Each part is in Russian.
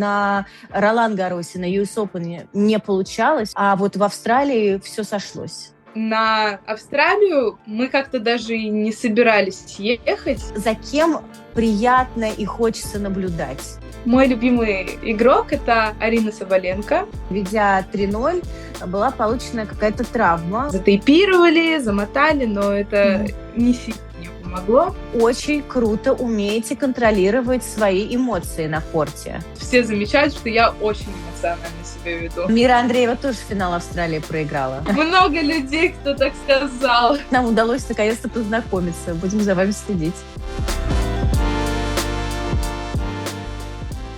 На Ролан Гарросе, на US Open не получалось, а вот в Австралии все сошлось. На Австралию мы как-то даже и не собирались ехать. За кем приятно и хочется наблюдать? Мой любимый игрок — это Арина Соболенко. Ведя 3-0, была получена какая-то травма. Затейпировали, замотали, но это не сильно мне помогло. Очень круто умеете контролировать свои эмоции на корте. Все замечают, что я очень эмоционально себя веду. Мира Андреева тоже финал Австралии проиграла. Много людей, кто так сказал. Нам удалось наконец-то познакомиться. Будем за вами следить.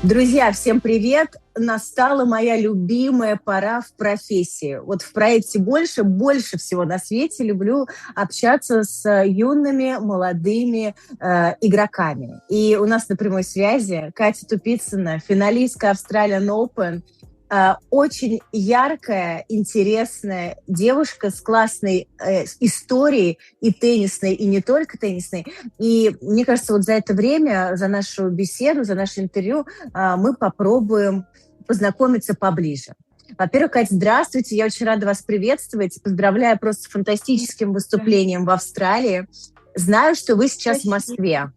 Друзья, всем привет! Настала моя любимая пора в профессии. Вот в проекте больше всего на свете люблю общаться с юными, молодыми игроками. И у нас на прямой связи Катя Тупицына, финалистка Australian Open, очень яркая, интересная девушка с классной историей и теннисной, и не только теннисной. И мне кажется, вот за это время, за нашу беседу, за наше интервью мы попробуем познакомиться поближе. Во-первых, Катя, здравствуйте, я очень рада вас приветствовать. Поздравляю просто с фантастическим выступлением в Австралии. Знаю, что вы сейчас в Москве.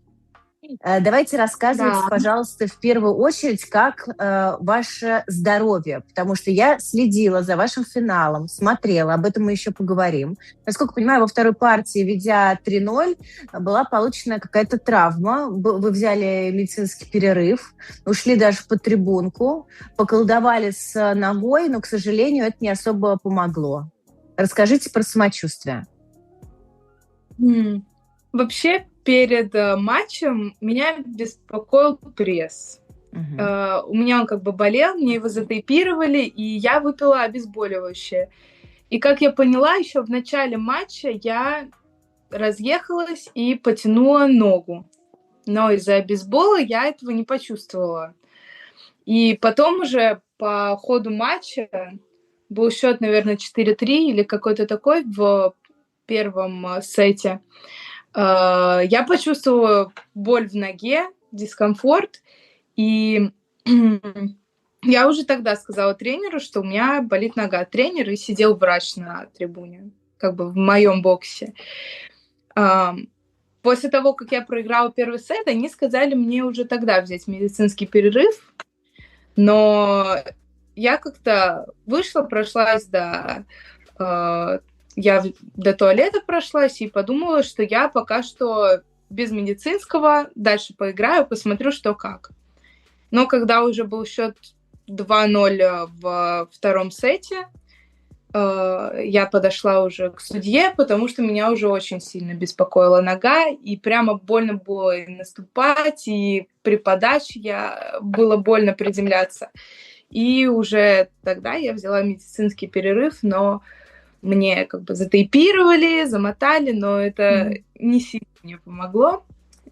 Давайте рассказывайте, пожалуйста, в первую очередь, как ваше здоровье, потому что я следила за вашим финалом, смотрела, об этом мы еще поговорим. Насколько понимаю, во второй партии, ведя 3-0, была получена какая-то травма, вы взяли медицинский перерыв, ушли даже под трибунку, поколдовали с ногой, но, к сожалению, это не особо помогло. Расскажите про самочувствие. Вообще, перед матчем меня беспокоил пресс. У меня он как бы болел, мне его затейпировали, и я выпила обезболивающее. И как я поняла, еще в начале матча я разъехалась и потянула ногу. Но из-за бейсбола я этого не почувствовала. И потом уже по ходу матча был счет, наверное, 4-3 или какой-то такой в первом сете. Я почувствовала боль в ноге, дискомфорт, и я уже тогда сказала тренеру, что у меня болит нога. Тренер и сидел врач на трибуне, как бы в моем боксе. После того, как я проиграла первый сет, они сказали мне уже тогда взять медицинский перерыв, но я как-то вышла, прошлась я до туалета прошлась и подумала, что я пока что без медицинского дальше поиграю, посмотрю, что как. Но когда уже был счет 2-0 во втором сете, я подошла уже к судье, потому что меня уже очень сильно беспокоила нога, и прямо больно было и наступать, и при подаче было больно приземляться. И уже тогда я взяла медицинский перерыв, но мне как бы затейпировали, замотали, но это не сильно мне помогло.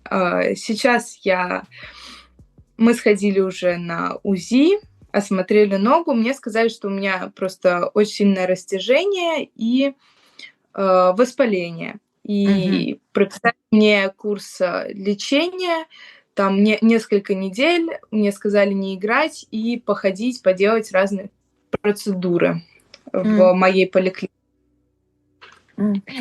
Сейчас мы сходили уже на УЗИ, осмотрели ногу. Мне сказали, что у меня просто очень сильное растяжение и воспаление. И прописали мне курс лечения. Там несколько недель мне сказали не играть и походить, поделать разные процедуры в моей поликлинике.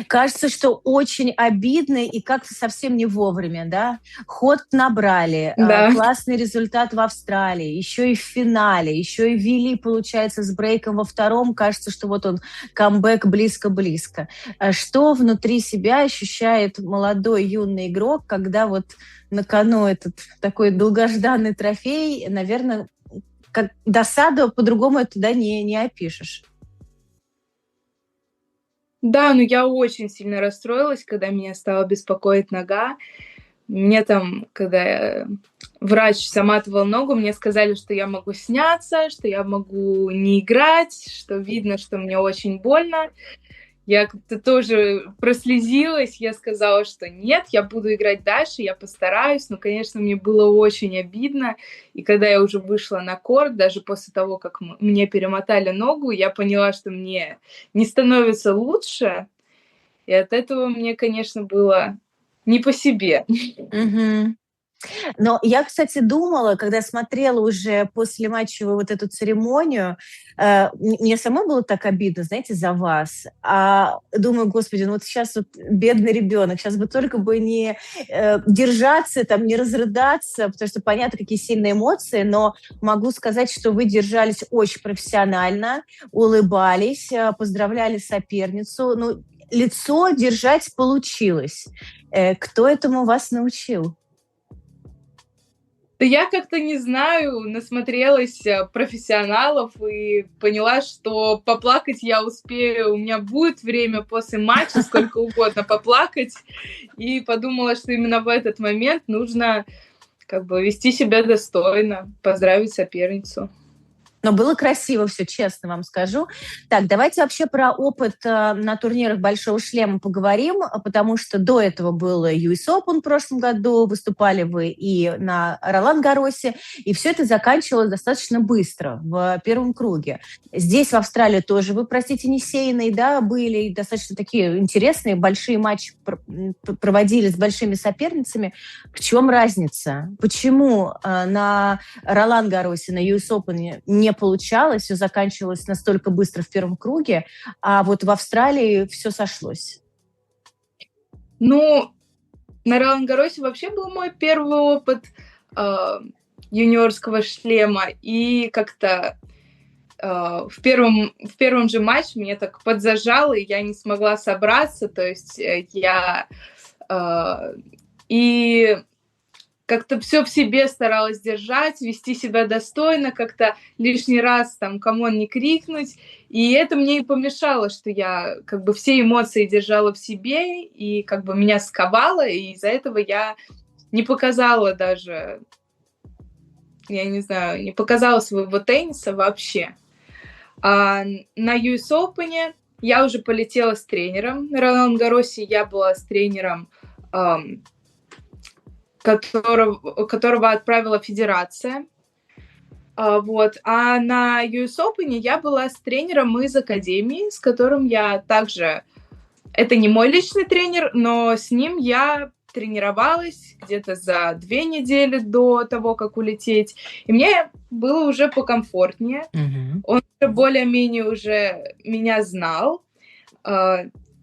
Кажется, что очень обидно и как-то совсем не вовремя, да? Ход набрали, классный результат в Австралии, еще и в финале, еще и ввели, получается, с брейком во втором. Кажется, что вот он, камбэк близко-близко. Что внутри себя ощущает молодой юный игрок, когда вот на кону этот такой долгожданный трофей? Наверное, как досаду по-другому это туда не опишешь. Да, но я очень сильно расстроилась, когда меня стала беспокоить нога. Мне там, когда врач заматывал ногу, мне сказали, что я могу сняться, что я могу не играть, что видно, что мне очень больно. Я как-то тоже прослезилась, я сказала, что нет, я буду играть дальше, я постараюсь. Но, конечно, мне было очень обидно. И когда я уже вышла на корт, даже после того, как мне перемотали ногу, я поняла, что мне не становится лучше. И от этого мне, конечно, было не по себе. Но я, кстати, думала, когда смотрела уже после матчевую вот эту церемонию, мне самой было так обидно, знаете, за вас. А думаю, господи, ну вот сейчас вот бедный ребенок, сейчас бы только бы не держаться, там, не разрыдаться, потому что понятно, какие сильные эмоции, но могу сказать, что вы держались очень профессионально, улыбались, поздравляли соперницу. Ну, лицо держать получилось. Кто этому вас научил? Да я как-то не знаю, насмотрелась профессионалов и поняла, что поплакать я успею, у меня будет время после матча сколько угодно поплакать, и подумала, что именно в этот момент нужно как бы вести себя достойно, поздравить соперницу. Но было красиво все, честно вам скажу. Так, давайте вообще про опыт на турнирах «Большого шлема» поговорим, потому что до этого был US Open в прошлом году, выступали вы и на Ролан-Гарросе, и все это заканчивалось достаточно быстро, в первом круге. Здесь, в Австралии, тоже вы, простите, не сеянные, да, были, и достаточно такие интересные, большие матчи проводили с большими соперницами. В чем разница? Почему на Ролан-Гарросе, на US Open не получалось, все заканчивалось настолько быстро в первом круге, а вот в Австралии все сошлось? Ну, на Ролан-Гарросе вообще был мой первый опыт юниорского шлема, и как-то в первом же матче меня так подзажало, и я не смогла собраться, то есть я и как-то все в себе старалась держать, вести себя достойно, как-то лишний раз там камон не крикнуть. И это мне и помешало, что я как бы все эмоции держала в себе, и как бы меня сковало, и из-за этого я не показала даже, я не знаю, не показала своего тенниса вообще. А на US Open я уже полетела с тренером. На Ролан-Гарросе я была с тренером, которого отправила федерация. Вот. А на US Open я была с тренером из академии, с которым я также... Это не мой личный тренер, но с ним я тренировалась где-то за 2 недели до того, как улететь. И мне было уже покомфортнее. Он более-менее уже меня знал.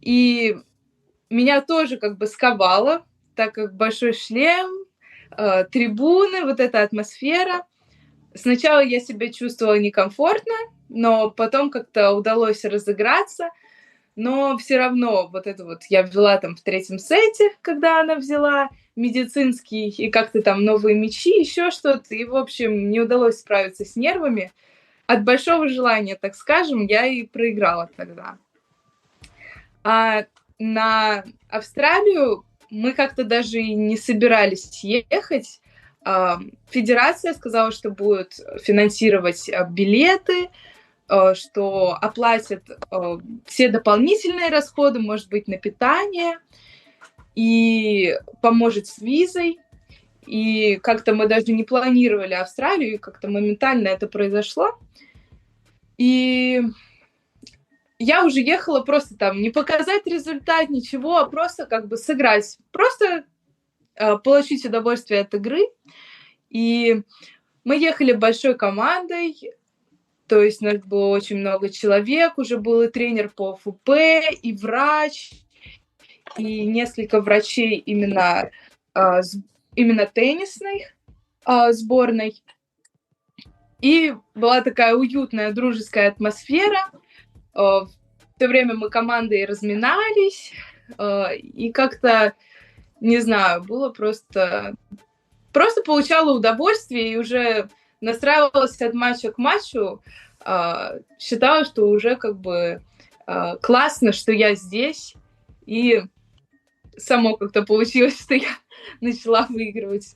И меня тоже как бы сковало, так как большой шлем, трибуны, вот эта атмосфера. Сначала я себя чувствовала некомфортно, но потом как-то удалось разыграться. Но все равно вот это вот я ввела там в 3-м сете, когда она взяла медицинский и как-то там новые мячи, еще что-то. И, в общем, не удалось справиться с нервами. От большого желания, так скажем, я и проиграла тогда. А на Австралию мы как-то даже и не собирались ехать. Федерация сказала, что будет финансировать билеты, что оплатят все дополнительные расходы, может быть, на питание, и поможет с визой. И как-то мы даже не планировали Австралию, и как-то моментально это произошло. И я уже ехала просто там не показать результат, ничего, а просто как бы сыграть. Просто получить удовольствие от игры. И мы ехали большой командой, то есть у нас было очень много человек, уже был и тренер по ФП, и врач, и несколько врачей именно теннисной сборной. И была такая уютная, дружеская атмосфера. В то время мы командой разминались, и как-то, не знаю, было просто получала удовольствие и уже настраивалась от матча к матчу, считала, что уже как бы классно, что я здесь, и само как-то получилось, что я начала выигрывать.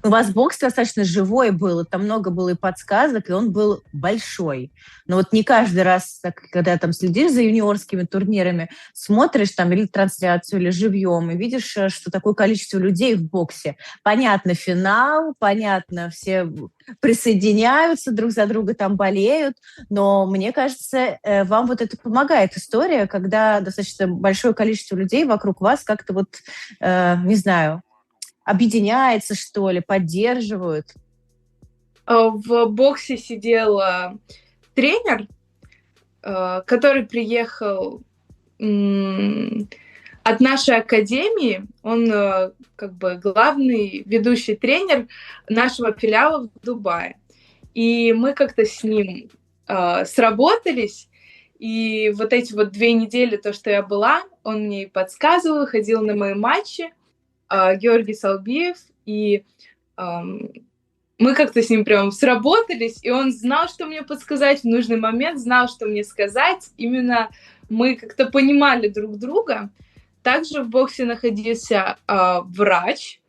У вас бокс достаточно живой был, там много было и подсказок, и он был большой. Но вот не каждый раз, когда там следишь за юниорскими турнирами, смотришь там или трансляцию, или живьем, и видишь, что такое количество людей в боксе. Понятно, финал, понятно, все присоединяются друг за друга, там болеют, но мне кажется, вам вот это помогает история, когда достаточно большое количество людей вокруг вас как-то вот, не знаю, объединяется, что ли, поддерживают? В боксе сидел тренер, который приехал от нашей академии. Он как бы главный ведущий тренер нашего филиала в Дубае. И мы как-то с ним сработались. И вот эти вот 2 недели, то, что я была, он мне и подсказывал, ходил на мои матчи, Георгий Салбиев, и мы как-то с ним прям сработались, и он знал, что мне подсказать в нужный момент, знал, что мне сказать. Именно мы как-то понимали друг друга. Также в боксе находился врач,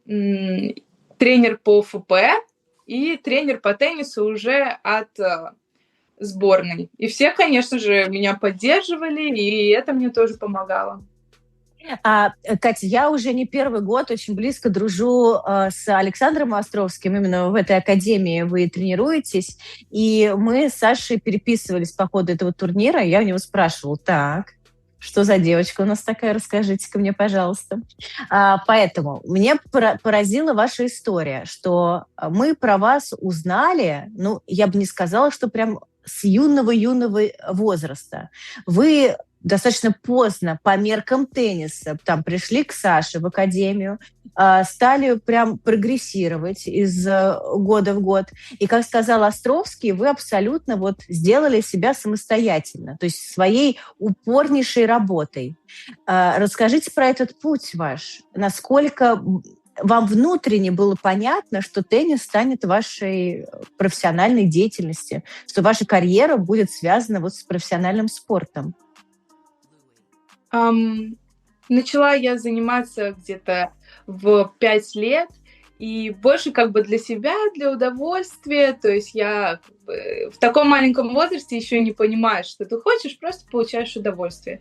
тренер по ФП и тренер по теннису уже от сборной. И все, конечно же, меня поддерживали, и это мне тоже помогало. Катя, я уже не первый год очень близко дружу с Александром Островским. Именно в этой академии вы тренируетесь. И мы с Сашей переписывались по ходу этого турнира. Я у него спрашивала: так, что за девочка у нас такая? Расскажите-ка мне, пожалуйста. Поэтому мне поразила ваша история, что мы про вас узнали, ну, я бы не сказала, что прям с юного возраста. Вы достаточно поздно по меркам тенниса там пришли к Саше в академию, стали прям прогрессировать из года в год. И, как сказал Островский, вы абсолютно вот сделали себя самостоятельно, то есть своей упорнейшей работой. Расскажите про этот путь ваш. Насколько вам внутренне было понятно, что теннис станет вашей профессиональной деятельностью, что ваша карьера будет связана вот с профессиональным спортом? Начала я заниматься где-то в 5 лет, и больше как бы для себя, для удовольствия. То есть я в таком маленьком возрасте еще не понимаешь, что ты хочешь, просто получаешь удовольствие.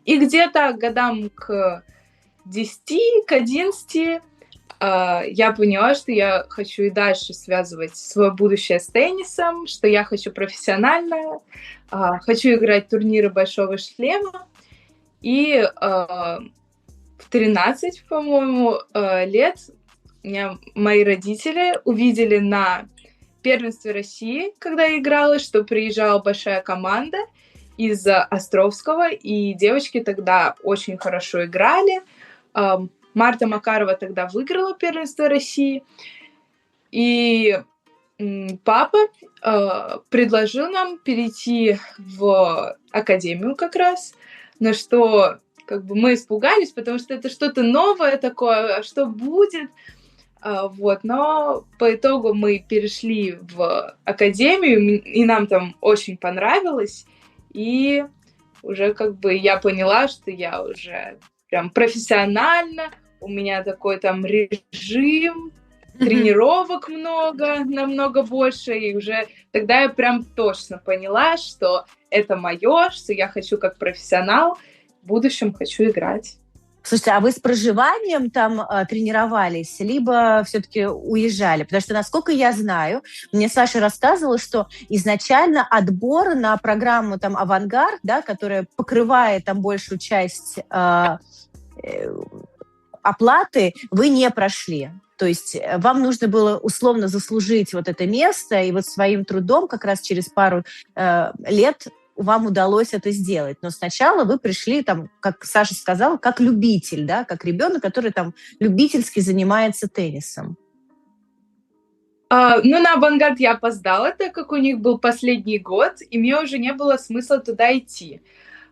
И где-то годам к 10, к 11 я поняла, что я хочу и дальше связывать свое будущее с теннисом, что я хочу профессионально, хочу играть турниры большого шлема. И в 13, по-моему, лет меня мои родители увидели на первенстве России, когда я играла, что приезжала большая команда из Островского, и девочки тогда очень хорошо играли. Марта Макарова тогда выиграла первенство России. И папа предложил нам перейти в академию как раз, на что как бы мы испугались, потому что это что-то новое такое, что будет. Вот. Но по итогу мы перешли в академию, и нам там очень понравилось. И уже как бы я поняла, что я уже прям профессионально, у меня такой там режим, тренировок много, намного больше, и уже тогда я прям точно поняла, что это мое, что я хочу как профессионал, в будущем хочу играть. Слушайте, а вы с проживанием там тренировались, либо все-таки уезжали? Потому что, насколько я знаю, мне Саша рассказывала, что изначально отбор на программу там «Авангард», да, которая покрывает там большую часть оплаты, вы не прошли. То есть вам нужно было условно заслужить вот это место, и вот своим трудом как раз через пару лет вам удалось это сделать. Но сначала вы пришли, там, как Саша сказала, как любитель, да, как ребенок, который там любительски занимается теннисом. Ну, на «Авангард» я опоздала, так как у них был последний год, и мне уже не было смысла туда идти.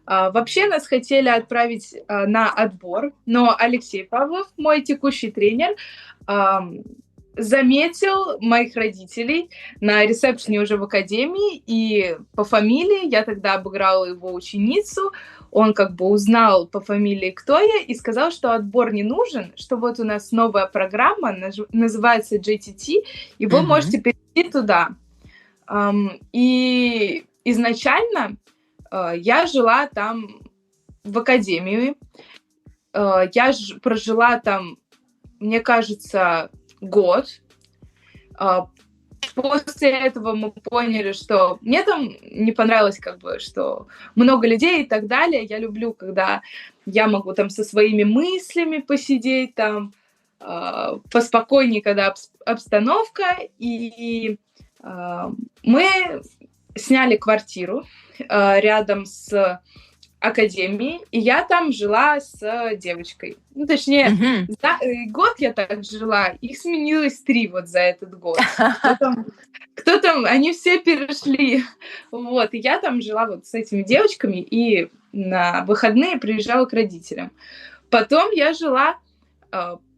Вообще нас хотели отправить на отбор, но Алексей Павлов, мой текущий тренер, заметил моих родителей на ресепшене уже в академии, и по фамилии я тогда обыграла его ученицу. Он как бы узнал по фамилии, кто я, и сказал, что отбор не нужен, что вот у нас новая программа, называется JTT, и вы можете перейти туда. И изначально я жила там в академии. Я прожила там, мне кажется, год. После этого мы поняли, что мне там не понравилось, как бы, что много людей и так далее. Я люблю, когда я могу там со своими мыслями посидеть там, поспокойнее, когда обстановка, и мы сняли квартиру рядом с академией, и я там жила с девочкой. Ну, точнее, год я так жила, их сменилось 3 вот за этот год. Кто там, они все перешли. Вот, и я там жила вот с этими девочками, и на выходные приезжала к родителям. Потом я жила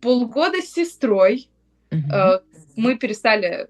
полгода с сестрой. Мы перестали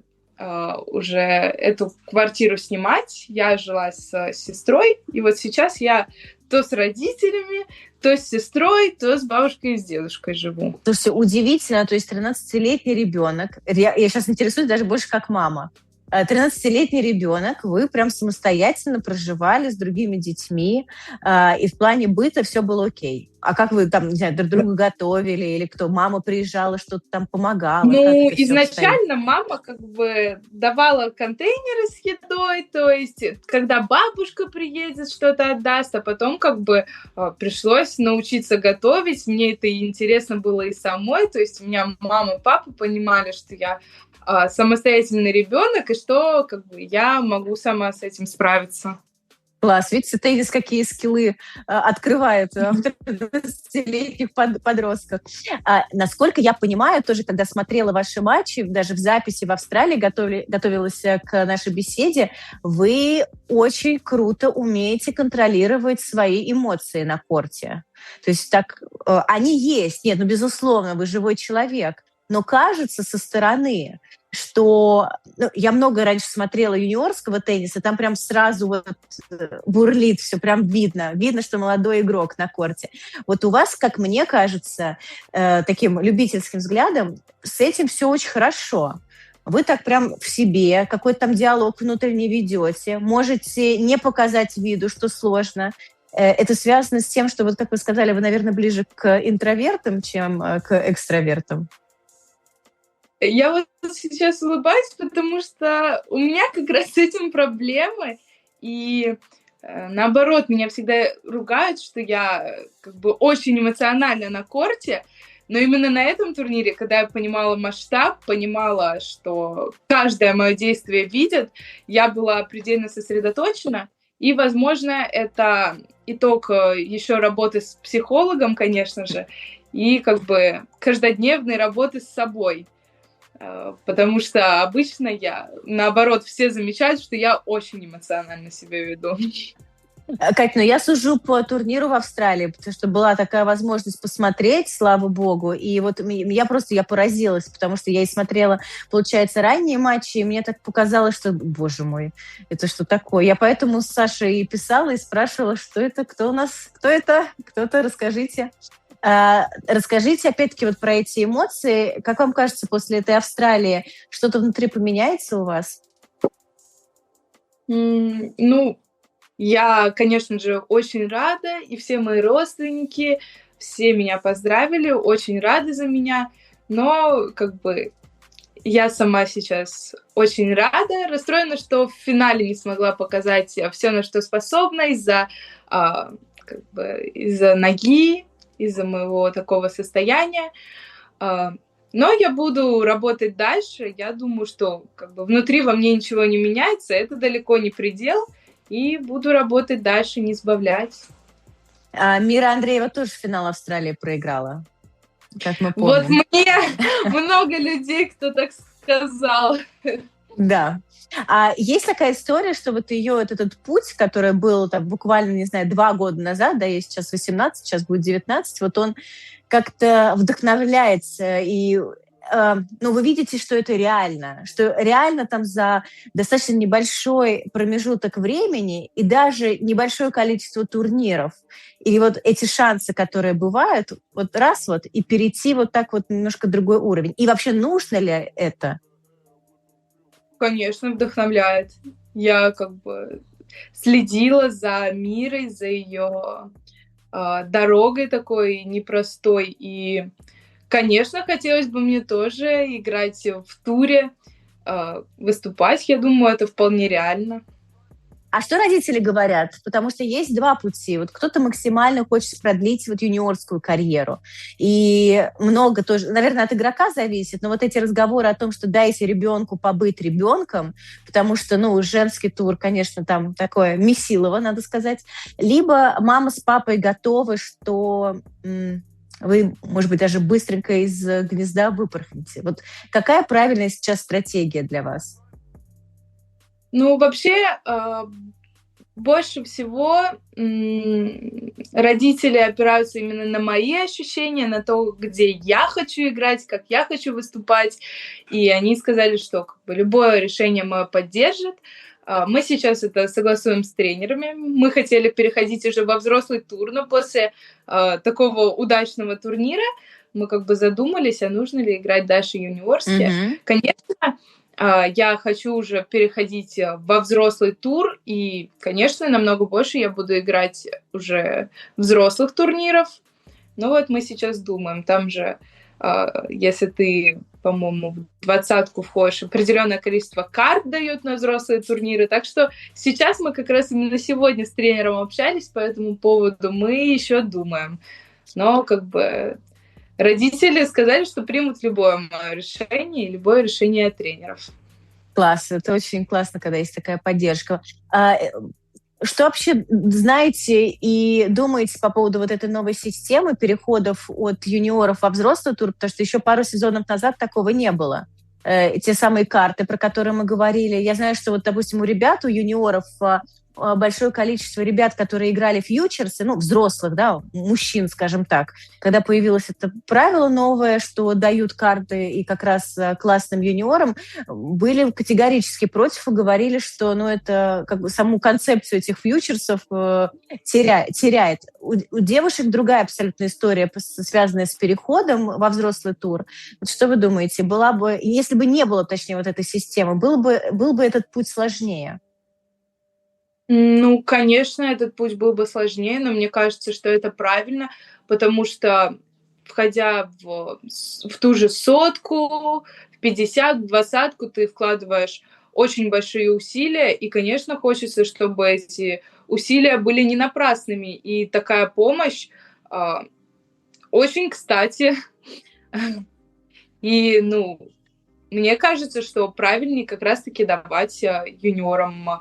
уже эту квартиру снимать. Я жила с сестрой, и вот сейчас я то с родителями, то с сестрой, то с бабушкой и с дедушкой живу. Слушайте, удивительно, то есть 13-летний ребенок, я сейчас интересуюсь даже больше как мама, 13-летний ребенок, вы прям самостоятельно проживали с другими детьми, и в плане быта все было окей. А как вы там, не знаю, друг друга готовили, или кто, мама приезжала, что-то там помогала? Ну, изначально мама как бы давала контейнеры с едой, то есть когда бабушка приедет, что-то отдаст, а потом как бы пришлось научиться готовить. Мне это интересно было и самой, то есть у меня мама и папа понимали, что я самостоятельный ребенок, и что как бы я могу сама с этим справиться. Класс. Видите, теннис какие скиллы открывает в 13-летних подростках. Насколько я понимаю, тоже, когда смотрела ваши матчи, даже в записи в Австралии готовилась к нашей беседе, вы очень круто умеете контролировать свои эмоции на корте. То есть так, они есть. Нет, ну, безусловно, вы живой человек. Но кажется со стороны, что я много раньше смотрела юниорского тенниса, там прям сразу вот бурлит все, прям видно, что молодой игрок на корте. Вот у вас, как мне кажется, таким любительским взглядом, с этим все очень хорошо. Вы так прям в себе, какой-то там диалог внутренний ведете, можете не показать виду, что сложно. Это связано с тем, что, вот как вы сказали, вы, наверное, ближе к интровертам, чем к экстравертам. Я вот сейчас улыбаюсь, потому что у меня как раз с этим проблемы, и наоборот, меня всегда ругают, что я как бы очень эмоциональна на корте, но именно на этом турнире, когда я понимала масштаб, понимала, что каждое мое действие видят, я была предельно сосредоточена, и, возможно, это итог еще работы с психологом, конечно же, и как бы каждодневной работы с собой. Потому что обычно наоборот, все замечают, что я очень эмоционально себя веду. Кать, я сужу по турниру в Австралии, потому что была такая возможность посмотреть, слава богу, и вот я поразилась, потому что я и смотрела, получается, ранние матчи, и мне так показалось, что, боже мой, это что такое? Я поэтому с Сашей и писала, и спрашивала, что это, кто это, кто-то, расскажите. Расскажите, опять-таки, вот про эти эмоции. Как вам кажется, после этой Австралии что-то внутри поменяется у вас? Я, конечно же, очень рада, и все мои родственники, все меня поздравили, очень рады за меня, но как бы я сама сейчас очень рада, расстроена, что в финале не смогла показать все, на что способна, из-за ноги, из-за моего такого состояния. Но я буду работать дальше. Я думаю, что как бы внутри во мне ничего не меняется. Это далеко не предел. И буду работать дальше, не сбавлять. Мира Андреева тоже финал Австралии проиграла, как мы помним. Вот мне много людей, кто так сказал. Да. А есть такая история, что вот ее этот путь, который был там, буквально, не знаю, 2 года назад, да, ей сейчас 18, сейчас будет 19, вот он как-то вдохновляется, и вы видите, что это реально там за достаточно небольшой промежуток времени и даже небольшое количество турниров. И вот эти шансы, которые бывают, вот раз вот, и перейти вот так вот немножко другой уровень. И вообще нужно ли это? Конечно, вдохновляет. Я как бы следила за Мирой, за ее дорогой такой непростой. И, конечно, хотелось бы мне тоже играть в туре, выступать. Я думаю, это вполне реально. А что родители говорят? Потому что есть два пути. Вот кто-то максимально хочет продлить вот юниорскую карьеру. И много тоже, наверное, от игрока зависит, но вот эти разговоры о том, что дайте ребенку побыть ребенком, потому что, ну, женский тур, конечно, там такое месилово, надо сказать. Либо мама с папой готовы, что вы, может быть, даже быстренько из гнезда выпорхнете. Вот какая правильная сейчас стратегия для вас? Ну, вообще, больше всего родители опираются именно на мои ощущения, на то, где я хочу играть, как я хочу выступать. И они сказали, что как бы, любое решение мое поддержат. Мы сейчас это согласуем с тренерами. Мы хотели переходить уже во взрослый тур, но после такого удачного турнира мы как бы задумались, а нужно ли играть дальше юниорские. Конечно, я хочу уже переходить во взрослый тур, и, конечно, намного больше я буду играть уже взрослых турниров. Но вот мы сейчас думаем, там же, если ты, по-моему, в 20-ку входишь, определенное количество карт дают на взрослые турниры. Так что сейчас мы как раз именно сегодня с тренером общались по этому поводу, мы еще думаем. Но как бы родители сказали, что примут любое мое решение и любое решение тренеров. Класс, это очень классно, когда есть такая поддержка. Что вообще знаете и думаете по поводу вот этой новой системы переходов от юниоров во взрослый тур? Потому что еще пару сезонов назад такого не было. Те самые карты, про которые мы говорили. Я знаю, что вот, допустим, у ребят, у юниоров большое количество ребят, которые играли фьючерсы, ну, взрослых, да, мужчин, скажем так, когда появилось это правило новое, что дают карты и как раз классным юниорам, были категорически против и говорили, что, ну, это как бы саму концепцию этих фьючерсов теряет. У девушек другая абсолютно история, связанная с переходом во взрослый тур. Вот что вы думаете, была бы, если бы не было, точнее, вот этой системы, был бы этот путь сложнее? Ну, конечно, этот путь был бы сложнее, но мне кажется, что это правильно, потому что, входя в ту же сотку, в 50, в 20-ку, ты вкладываешь очень большие усилия, и, конечно, хочется, чтобы эти усилия были не напрасными, и такая помощь очень кстати. И, ну, мне кажется, что правильнее как раз-таки давать юниорам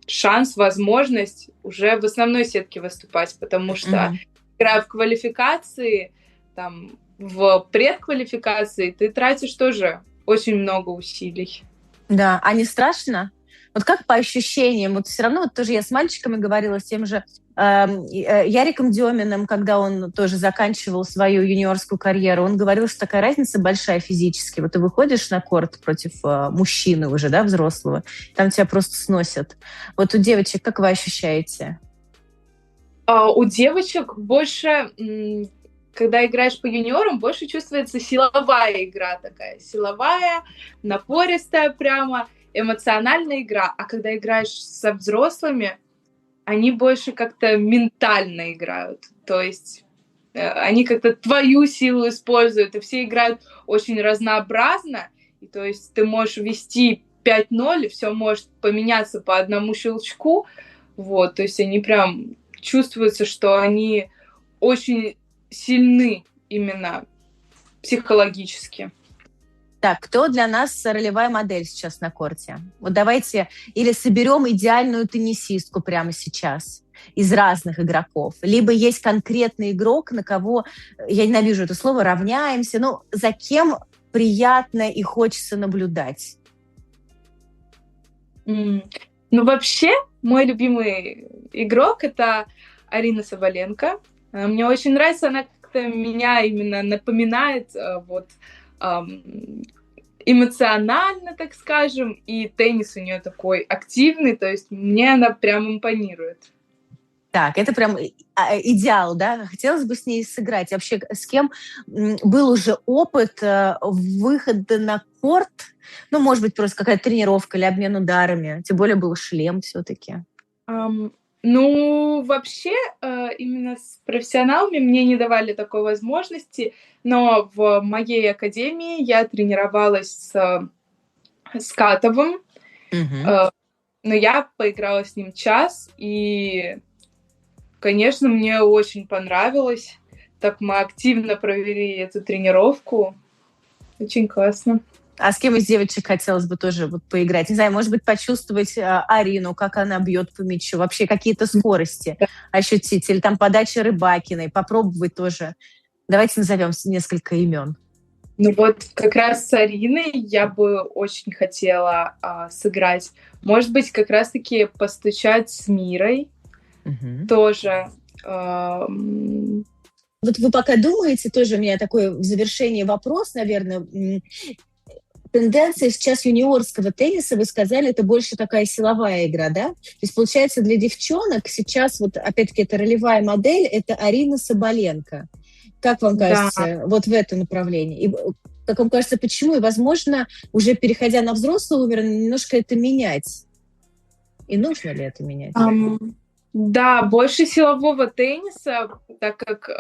шанс, возможность уже в основной сетке выступать, потому что, играя в квалификации, там, в предквалификации, ты тратишь тоже очень много усилий. Да, а не страшно? Вот как по ощущениям? Вот все равно, вот тоже я с мальчиками говорила, с тем же Яриком Деминым, когда он тоже заканчивал свою юниорскую карьеру, он говорил, что такая разница большая физически. Вот ты выходишь на корт против мужчины уже, да, взрослого, там тебя просто сносят. Вот у девочек как вы ощущаете? У девочек больше, когда играешь по юниорам, больше чувствуется силовая игра такая. Силовая, напористая прямо, эмоциональная игра. А когда играешь со взрослыми, они больше как-то ментально играют. То есть они как-то твою силу используют, и все играют очень разнообразно. И то есть ты можешь вести 5-0, и все может поменяться по одному щелчку. Вот, то есть они прям чувствуется, что они очень сильны именно психологически. Так, кто для нас ролевая модель сейчас на корте? Вот давайте или соберем идеальную теннисистку прямо сейчас из разных игроков, либо есть конкретный игрок, на кого, я ненавижу это слово, равняемся, но за кем приятно и хочется наблюдать? Ну, вообще, мой любимый игрок — это Арина Соболенко. Мне очень нравится, она как-то меня именно напоминает вот эмоционально, так скажем, и теннис у нее такой активный, то есть мне она прям импонирует. Так, это прям идеал, да? Хотелось бы с ней сыграть. Вообще, с кем был уже опыт выхода на корт? Ну, может быть, просто какая-то тренировка или обмен ударами. Тем более был шлем все-таки. Ну, вообще, именно с профессионалами мне не давали такой возможности, но в моей академии я тренировалась с Катовым. Но я поиграла с ним час, и, конечно, мне очень понравилось. Так мы активно провели эту тренировку. Очень классно. А с кем из девочек хотелось бы тоже вот поиграть? Не знаю, может быть, почувствовать Арину, как она бьет по мячу, вообще какие-то скорости ощутить, или там подача Рыбакиной, попробовать тоже. Давайте назовем несколько имен. Ну вот как раз с Ариной я бы очень хотела сыграть. Может быть, как раз-таки постучать с Мирой тоже. Вот вы пока думаете, тоже у меня такой в завершении вопрос, наверное. Тенденция сейчас юниорского тенниса, вы сказали, это больше такая силовая игра, да? То есть, получается, для девчонок сейчас, вот опять-таки, это ролевая модель, это Арина Соболенко. Как вам кажется, вот в это направление? И, как вам кажется, почему? И, возможно, уже переходя на взрослый уровень, немножко это менять. И нужно ли это менять? Да, больше силового тенниса, так как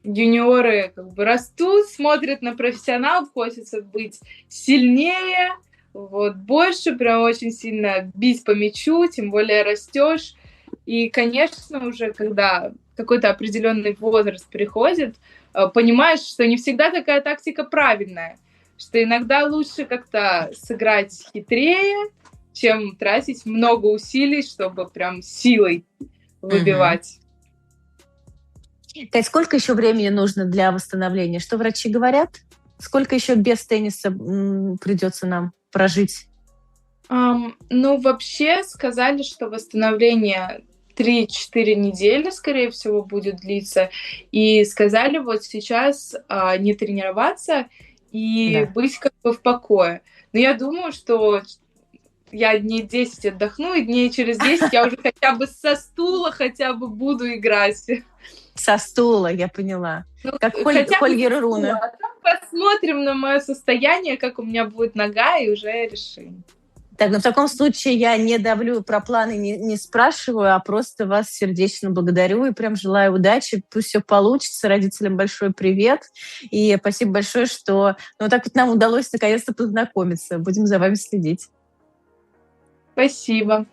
юниоры как бы растут, смотрят на профессионалов, хочется быть сильнее, вот, больше, прям очень сильно бить по мячу, тем более растешь. И, конечно, уже когда какой-то определенный возраст приходит, понимаешь, что не всегда такая тактика правильная, что иногда лучше как-то сыграть хитрее, чем тратить много усилий, чтобы прям силой выбивать. Кать, сколько еще времени нужно для восстановления? Что врачи говорят? Сколько еще без тенниса придется нам прожить? Ну, вообще сказали, что восстановление 3-4 недели, скорее всего, будет длиться. И сказали вот сейчас не тренироваться и быть как бы в покое. Но я думаю, что я дней 10 отдохну, и дней через 10 я уже хотя бы со стула хотя бы буду играть. Со стула, я поняла. Ну, как Хольгер Руне. А там посмотрим на мое состояние, как у меня будет нога, и уже решим. Так, ну в таком случае я не давлю про планы, не спрашиваю, а просто вас сердечно благодарю и прям желаю удачи. Пусть все получится. Родителям большой привет. И спасибо большое, что так вот нам удалось наконец-то познакомиться. Будем за вами следить. Спасибо.